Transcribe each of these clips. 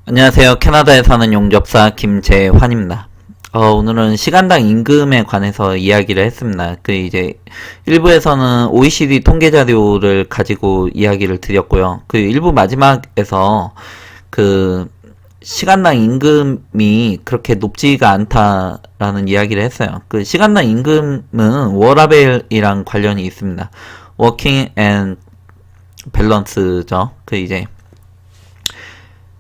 안녕하세요. 캐나다에 사는 용접사 김재환입니다. 오늘은 시간당 임금에 관해서 이야기를 했습니다. 이제 일부에서는 OECD 통계 자료를 가지고 이야기를 드렸고요. 일부 마지막에서 시간당 임금이 그렇게 높지가 않다라는 이야기를 했어요. 시간당 임금은 워라밸이랑 관련이 있습니다. 워킹 앤 밸런스죠. 이제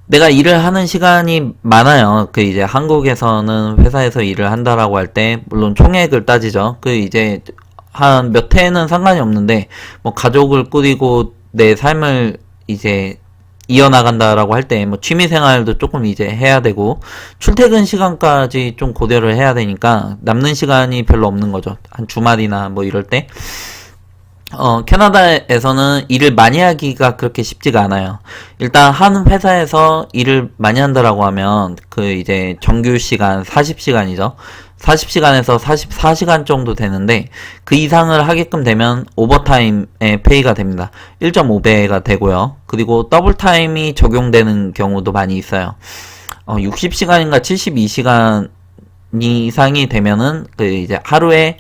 내가 일을 하는 시간이 많아요. 이제 한국에서는 회사에서 일을 한다라고 할 때, 물론 총액을 따지죠. 이제 한 몇 해는 상관이 없는데, 뭐 가족을 꾸리고 내 삶을 이제 이어나간다라고 할 때, 뭐 취미 생활도 조금 이제 해야 되고, 출퇴근 시간까지 좀 고려를 해야 되니까, 남는 시간이 별로 없는 거죠. 한 주말이나 뭐 이럴 때. 캐나다에서는 일을 많이 하기가 그렇게 쉽지가 않아요. 일단 한 회사에서 일을 많이 한다라고 하면 이제 정규 시간 40시간이죠. 40시간에서 44시간 정도 되는데 그 이상을 하게끔 되면 오버타임의 페이가 됩니다. 1.5배가 되고요. 그리고 더블타임이 적용되는 경우도 많이 있어요. 60시간인가 72시간 이상이 되면은 이제 하루에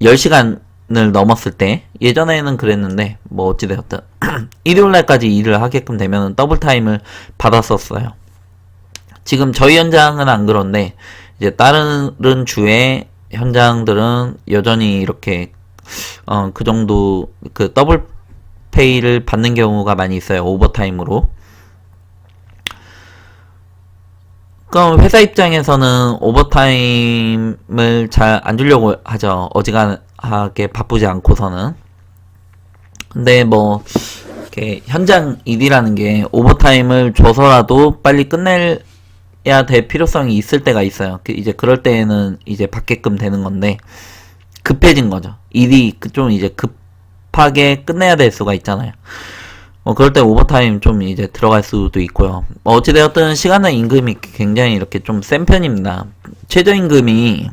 10시간 을 넘었을 때, 예전에는 그랬는데 뭐 어찌되었든 일요일날까지 일을 하게끔 되면 더블타임을 받았었어요. 지금 저희 현장은 안 그런데 이제 다른 주의 현장들은 여전히 이렇게 그 정도 더블 페이를 받는 경우가 많이 있어요. 오버타임으로. 그럼 회사 입장에서는 오버타임을 잘 안 주려고 하죠. 어지간하게 바쁘지 않고서는. 근데 뭐 이렇게 현장 일이라는 게 오버타임을 줘서라도 빨리 끝내야 될 필요성이 있을 때가 있어요. 이제 그럴 때에는 이제 받게끔 되는 건데 급해진 거죠. 일이 좀 이제 급하게 끝내야 될 수가 있잖아요. 그럴 때 오버타임 좀 이제 들어갈 수도 있고요. 어찌되었든 시간당 임금이 굉장히 이렇게 좀 센 편입니다. 최저임금이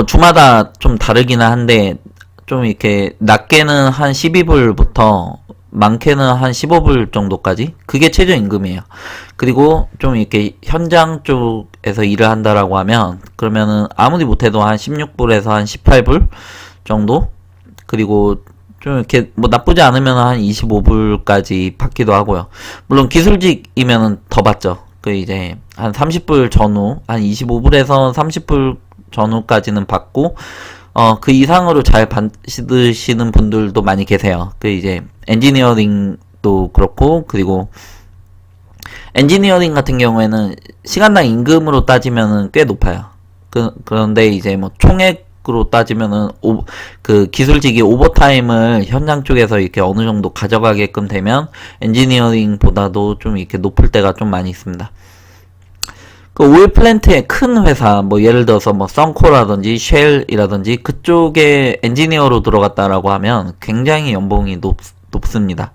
주마다 좀 다르기는 한데 좀 이렇게 낮게는 한 12불부터 많게는 한 15불 정도까지 그게 최저임금이에요. 그리고 좀 이렇게 현장 쪽에서 일을 한다라고 하면 그러면은 아무리 못해도 한 16불에서 한 18불 정도. 그리고 좀 이렇게 뭐 나쁘지 않으면 한 25불까지 받기도 하고요. 물론 기술직이면은 더 받죠. 이제 한 30불 전후, 한 25불에서 30불 전후까지는 받고 그 이상으로 잘 받으시는 분들도 많이 계세요. 이제 엔지니어링도 그렇고, 그리고 엔지니어링 같은 경우에는 시간당 임금으로 따지면은 꽤 높아요. 그런데 이제 뭐 총액으로 따지면은 기술직이 오버타임을 현장 쪽에서 이렇게 어느 정도 가져가게끔 되면 엔지니어링보다도 좀 이렇게 높을 때가 좀 많이 있습니다. 오일 플랜트의 큰 회사, 뭐 예를 들어서 뭐 썬코라든지 쉘이라든지 그쪽에 엔지니어로 들어갔다라고 하면 굉장히 연봉이 높습니다.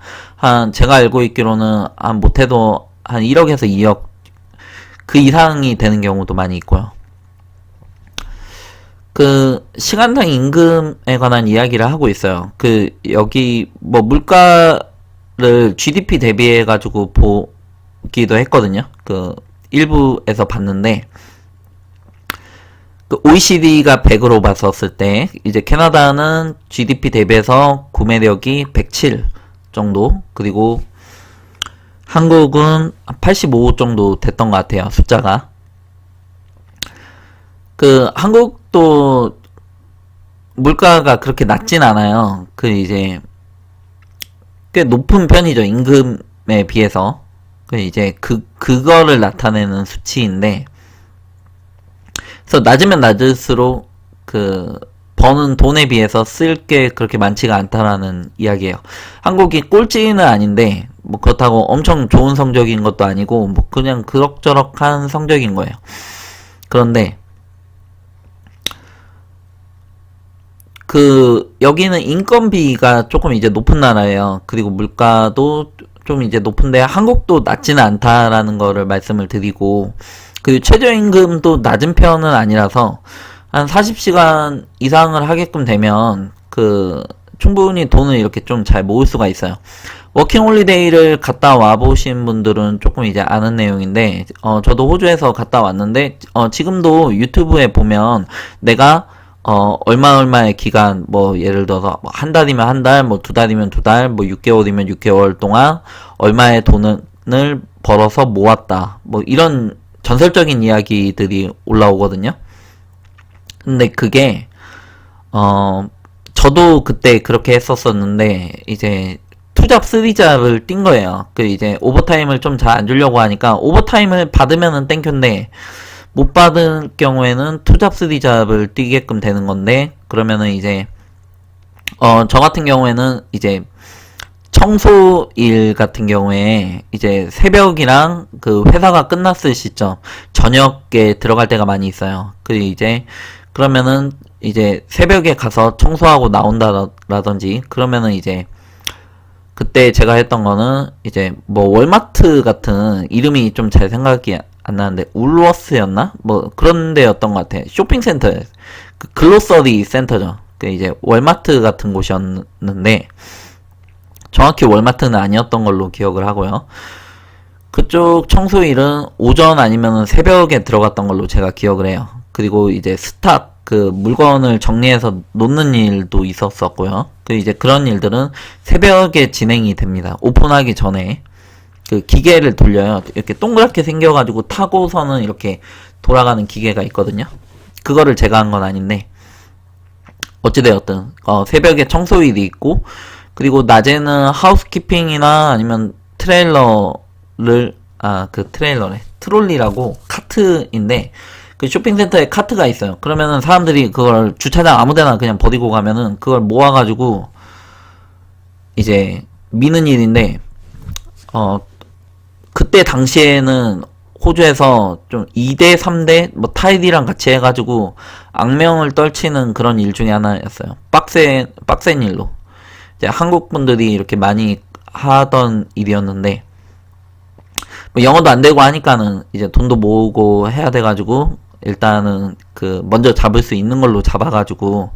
제가 알고 있기로는 못해도 한 1억에서 2억 그 이상이 되는 경우도 많이 있고요. 시간당 임금에 관한 이야기를 하고 있어요. 여기 뭐 물가를 GDP 대비해가지고 보기도 했거든요. 일부에서 봤는데, OECD가 100으로 봤었을 때, 이제 캐나다는 GDP 대비해서 구매력이 107 정도, 그리고 한국은 85 정도 됐던 것 같아요, 숫자가. 한국도 물가가 그렇게 낮진 않아요. 이제 꽤 높은 편이죠, 임금에 비해서. 이제 그거를 나타내는 수치인데, 그래서 낮으면 낮을수록 버는 돈에 비해서 쓸 게 그렇게 많지가 않다라는 이야기예요. 한국이 꼴찌는 아닌데 뭐 그렇다고 엄청 좋은 성적인 것도 아니고 뭐 그냥 그럭저럭한 성적인 거예요. 그런데 여기는 인건비가 조금 이제 높은 나라예요. 그리고 물가도 좀 이제 높은데 한국도 낮지는 않다라는 거를 말씀을 드리고, 그리고 최저임금도 낮은 편은 아니라서 한 40시간 이상을 하게끔 되면 충분히 돈을 이렇게 좀 잘 모을 수가 있어요. 워킹홀리데이를 갔다 와보신 분들은 조금 이제 아는 내용인데, 저도 호주에서 갔다 왔는데, 지금도 유튜브에 보면 내가, 얼마의 기간, 뭐, 예를 들어서, 한 달이면 한 달, 뭐, 두 달이면 두 달, 뭐, 6개월이면 6개월 동안 얼마의 돈을 벌어서 모았다. 뭐, 이런 전설적인 이야기들이 올라오거든요. 근데 그게, 저도 그때 그렇게 했었었는데, 이제, 투잡 3잡을 뛴 거예요. 그 이제 오버타임을 좀 잘 안 주려고 하니까 오버타임을 받으면은 땡큐인데 못 받을 경우에는 투잡 3잡을 뛰게끔 되는 건데 그러면은 이제 저 같은 경우에는 이제 청소일 같은 경우에 이제 새벽이랑 그 회사가 끝났을 시점 저녁에 들어갈 때가 많이 있어요. 그 이제 그러면은 이제 새벽에 가서 청소하고 나온다라든지 그러면은 이제 그때 제가 했던 거는 이제 뭐 월마트 같은 이름이 좀 잘 생각이 안 나는데 울워스였나? 뭐 그런 데였던 것 같아. 쇼핑센터, 그 글로서리 센터죠. 그 이제 월마트 같은 곳이었는데 정확히 월마트는 아니었던 걸로 기억을 하고요. 그쪽 청소일은 오전 아니면 새벽에 들어갔던 걸로 제가 기억을 해요. 그리고 이제 스탁 그 물건을 정리해서 놓는 일도 있었었고요. 그 이제 그런 일들은 새벽에 진행이 됩니다. 오픈하기 전에 그 기계를 돌려요. 이렇게 동그랗게 생겨가지고 타고서는 이렇게 돌아가는 기계가 있거든요. 그거를 제가 한 건 아닌데 어찌되었든 새벽에 청소일이 있고 그리고 낮에는 하우스키핑이나 아니면 트레일러를 그 트레일러래 트롤리라고 카트인데 그 쇼핑센터에 카트가 있어요. 그러면은 사람들이 그걸 주차장 아무데나 그냥 버리고 가면은 그걸 모아가지고 이제 미는 일인데 그때 당시에는 호주에서 좀 2대 3대 뭐 타이디랑 같이 해가지고 악명을 떨치는 그런 일 중에 하나였어요. 빡센 일로 이제 한국 분들이 이렇게 많이 하던 일이었는데 뭐 영어도 안 되고 하니까는 이제 돈도 모으고 해야 돼가지고 일단은 그 먼저 잡을 수 있는 걸로 잡아가지고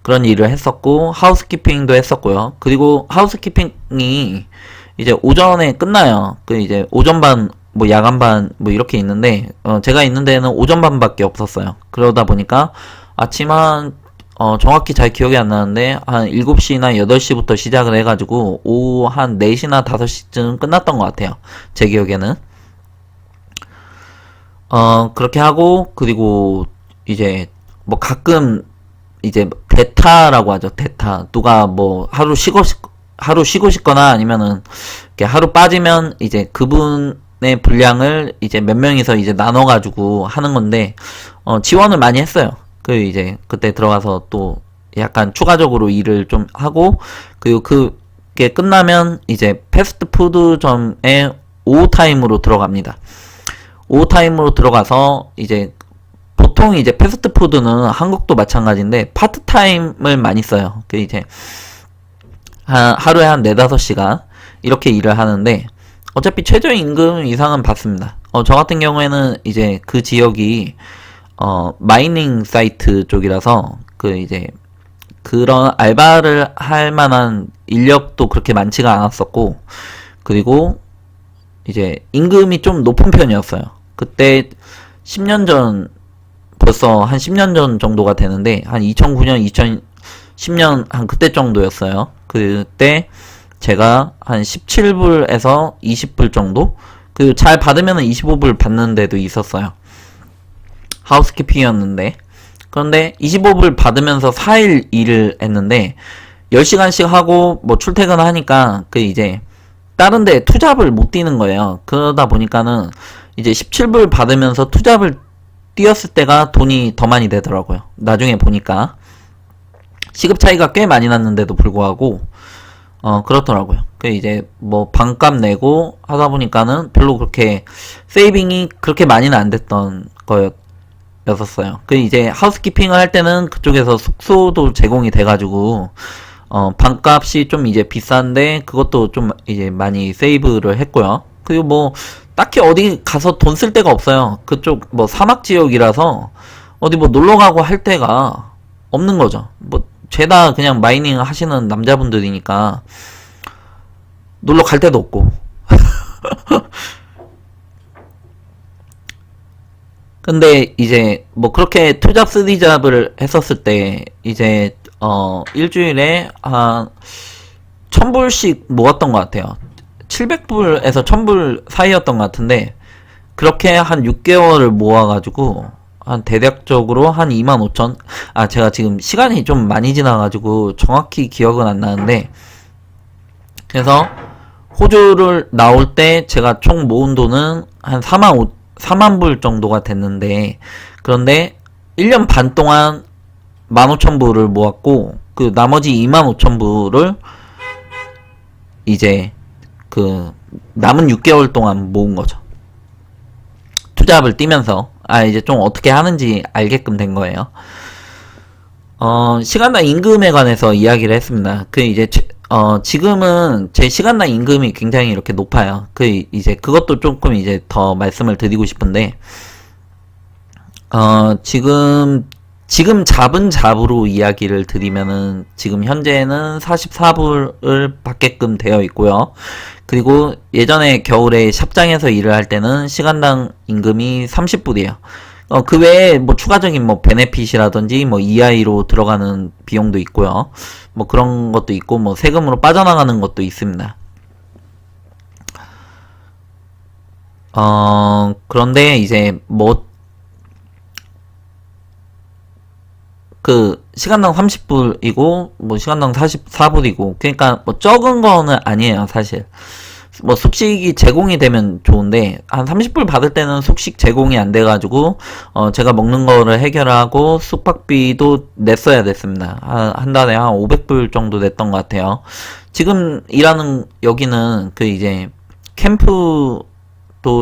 그런 일을 했었고 하우스키핑도 했었고요. 그리고 하우스키핑이 이제 오전에 끝나요. 그 이제 오전반 뭐 야간반 뭐 이렇게 있는데 제가 있는 데는 오전반밖에 없었어요. 그러다 보니까 아침 한 정확히 잘 기억이 안 나는데 한 7시나 8시부터 시작을 해가지고 오후 한 4시나 5시쯤 끝났던 것 같아요. 제 기억에는 그렇게 하고, 그리고, 이제, 뭐, 가끔, 이제, 대타라고 하죠, 대타. 누가 뭐, 하루 쉬고 싶거나 아니면은, 이렇게 하루 빠지면, 이제, 그분의 분량을 이제 몇 명이서 이제 나눠가지고 하는 건데, 지원을 많이 했어요. 그, 이제, 그때 들어가서 또, 약간 추가적으로 일을 좀 하고, 그리고 그게 끝나면, 이제, 패스트푸드점에 오후타임으로 들어갑니다. 오후타임으로 들어가서 이제 보통 이제 패스트푸드는 한국도 마찬가지인데 파트타임을 많이 써요. 그 이제 하루에 한 4-5시간 이렇게 일을 하는데 어차피 최저임금 이상은 받습니다. 저 같은 경우에는 이제 그 지역이 마이닝 사이트 쪽이라서 그 이제 그런 알바를 할 만한 인력도 그렇게 많지가 않았었고 그리고 이제 임금이 좀 높은 편이었어요. 그때 10년 전 벌써 한 10년 전 정도가 되는데 한 2009년 2010년 한 그때 정도였어요. 그때 제가 한 17불에서 20불 정도 그 잘 받으면은 25불 받는 데도 있었어요. 하우스키핑이었는데 그런데 25불 받으면서 4일 일을 했는데 10시간씩 하고 뭐 출퇴근하니까 그 이제 다른 데 투잡을 못 뛰는 거예요. 그러다 보니까는 이제 17불 받으면서 투잡을 뛰었을 때가 돈이 더 많이 되더라고요. 나중에 보니까 시급 차이가 꽤 많이 났는데도 불구하고 그렇더라고요. 그 이제 뭐 반값 내고 하다 보니까는 별로 그렇게 세이빙이 그렇게 많이는 안 됐던 거였었어요. 그 이제 하우스키핑을 할 때는 그쪽에서 숙소도 제공이 돼가지고 반값이 좀 이제 비싼데 그것도 좀 이제 많이 세이브를 했고요. 그리고 뭐 딱히 어디 가서 돈 쓸 데가 없어요. 그쪽 뭐 사막 지역이라서 어디 뭐 놀러 가고 할 데가 없는 거죠. 뭐 죄다 그냥 마이닝 하시는 남자분들이니까 놀러 갈 데도 없고. 근데 이제 뭐 그렇게 투잡 쓰리잡을 했었을 때 이제 일주일에 한 1000불씩 모았던 것 같아요. 700불에서 1000불 사이였던 것 같은데 그렇게 한 6개월을 모아가지고 한 대략적으로 한 25,000. 제가 지금 시간이 좀 많이 지나가지고 정확히 기억은 안 나는데, 그래서 호주를 나올 때 제가 총 모은 돈은 한 4만 불 정도가 됐는데, 그런데 1년 반 동안 15,000불을 모았고, 그 나머지 25,000불을 이제 그 남은 6개월 동안 모은 거죠. 투잡을 뛰면서 이제 좀 어떻게 하는지 알게끔 된 거예요. 시간당 임금에 관해서 이야기를 했습니다. 그 이제 지금은 제 시간당 임금이 굉장히 이렇게 높아요. 그 이제 그것도 조금 이제 더 말씀을 드리고 싶은데, 지금 잡은 잡으로 이야기를 드리면은 지금 현재는 44불을 받게끔 되어 있고요. 그리고 예전에 겨울에 샵장에서 일을 할 때는 시간당 임금이 30불이에요. 그 외에 뭐 추가적인 뭐 베네핏이라든지 뭐 EI로 들어가는 비용도 있고요. 뭐 그런 것도 있고 뭐 세금으로 빠져나가는 것도 있습니다. 그런데 이제 뭐 그 시간당 30불이고 뭐 시간당 44불이고 그러니까 뭐 적은 거는 아니에요, 사실. 뭐 숙식이 제공이 되면 좋은데 한 30불 받을 때는 숙식 제공이 안 돼가지고 제가 먹는 거를 해결하고 숙박비도 냈어야 됐습니다. 한 달에 한 500불 정도 냈던 것 같아요. 지금 일하는 여기는 그 이제 캠프도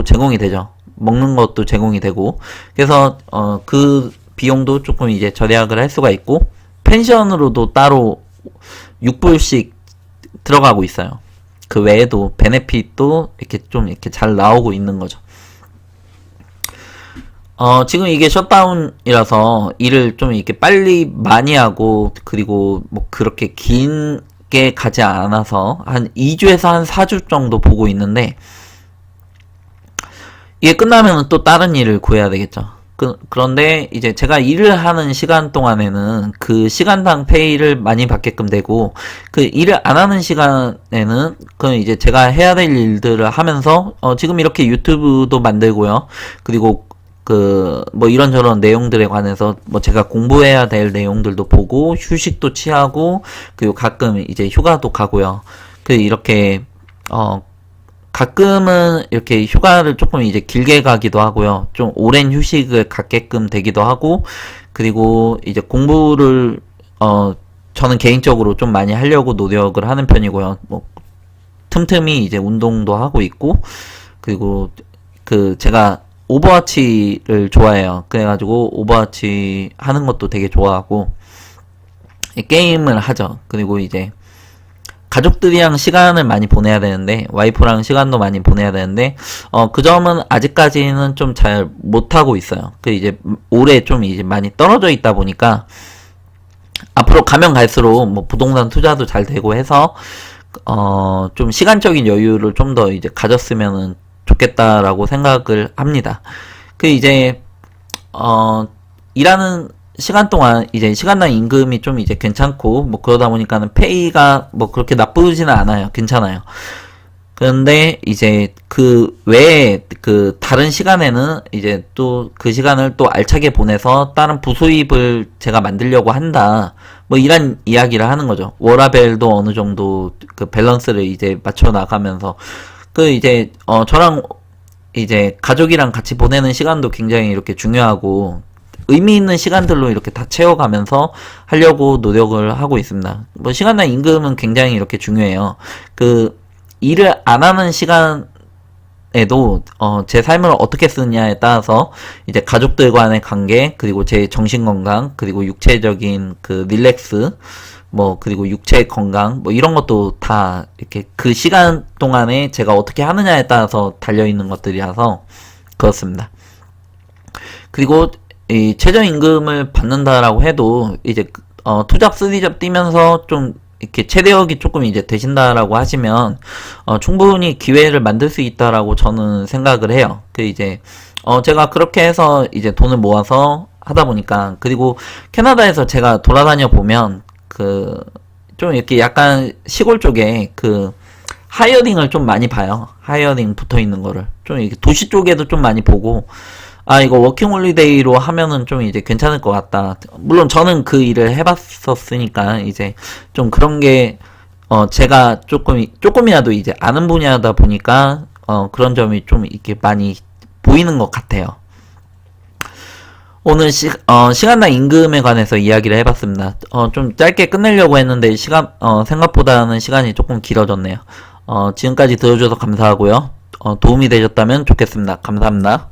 제공이 되죠. 먹는 것도 제공이 되고 그래서 그 비용도 조금 이제 절약을 할 수가 있고 펜션으로도 따로 6불씩 들어가고 있어요. 그 외에도 베네핏도 이렇게 좀 이렇게 잘 나오고 있는 거죠. 지금 이게 셧다운이라서 일을 좀 이렇게 빨리 많이 하고 그리고 뭐 그렇게 길게 가지 않아서 한 2주에서 한 4주 정도 보고 있는데 이게 끝나면 또 다른 일을 구해야 되겠죠. 그런데 이제 제가 일을 하는 시간 동안에는 그 시간당 페이를 많이 받게끔 되고 그 일을 안 하는 시간에는 그 이제 제가 해야 될 일들을 하면서 지금 이렇게 유튜브도 만들고요. 그리고 그 뭐 이런저런 내용들에 관해서 뭐 제가 공부해야 될 내용들도 보고 휴식도 취하고 그리고 가끔 이제 휴가도 가고요. 그 이렇게 가끔은 이렇게 휴가를 조금 이제 길게 가기도 하고요. 좀 오랜 휴식을 갖게끔 되기도 하고, 그리고 이제 공부를, 저는 개인적으로 좀 많이 하려고 노력을 하는 편이고요. 뭐, 틈틈이 이제 운동도 하고 있고, 그리고 제가 오버워치를 좋아해요. 그래가지고 오버워치 하는 것도 되게 좋아하고, 게임을 하죠. 그리고 이제, 가족들이랑 시간을 많이 보내야 되는데 와이프랑 시간도 많이 보내야 되는데 그 점은 아직까지는 좀 잘 못하고 있어요. 그 이제 올해 좀 이제 많이 떨어져 있다 보니까 앞으로 가면 갈수록 뭐 부동산 투자도 잘 되고 해서 좀 시간적인 여유를 좀 더 이제 가졌으면 좋겠다라고 생각을 합니다. 그 이제 일하는 시간 동안 이제 시간당 임금이 좀 이제 괜찮고 뭐 그러다 보니까는 페이가 뭐 그렇게 나쁘지는 않아요. 괜찮아요. 그런데 이제 그 외에 그 다른 시간에는 이제 또 그 시간을 또 알차게 보내서 다른 부수입을 제가 만들려고 한다. 뭐 이런 이야기를 하는 거죠. 워라밸도 어느 정도 그 밸런스를 이제 맞춰 나가면서 그 이제 저랑 이제 가족이랑 같이 보내는 시간도 굉장히 이렇게 중요하고 의미 있는 시간들로 이렇게 다 채워가면서 하려고 노력을 하고 있습니다. 뭐 시간당 임금은 굉장히 이렇게 중요해요. 그 일을 안 하는 시간에도 제 삶을 어떻게 쓰느냐에 따라서 이제 가족들과의 관계 그리고 제 정신 건강 그리고 육체적인 그 릴렉스 뭐 그리고 육체 건강 뭐 이런 것도 다 이렇게 그 시간 동안에 제가 어떻게 하느냐에 따라서 달려 있는 것들이라서 그렇습니다. 그리고 이 최저임금을 받는다라고 해도 이제 투잡 쓰리잡 뛰면서 좀 이렇게 체력이 조금 이제 되신다라고 하시면, 충분히 기회를 만들 수 있다라고 저는 생각을 해요. 그 이제, 제가 그렇게 해서 이제 돈을 모아서 하다 보니까, 그리고 캐나다에서 제가 돌아다녀 보면, 좀 이렇게 약간 시골 쪽에 하이어링을 좀 많이 봐요. 하이어링 붙어 있는 거를. 좀 이렇게 도시 쪽에도 좀 많이 보고, 아, 이거 워킹홀리데이로 하면은 좀 이제 괜찮을 것 같다. 물론 저는 그 일을 해봤었으니까, 이제 좀 그런 게, 제가 조금이라도 이제 아는 분야다 보니까, 그런 점이 좀 이렇게 많이 보이는 것 같아요. 오늘 시간당 임금에 관해서 이야기를 해봤습니다. 좀 짧게 끝내려고 했는데, 생각보다는 시간이 조금 길어졌네요. 지금까지 들어줘서 감사하고요. 도움이 되셨다면 좋겠습니다. 감사합니다.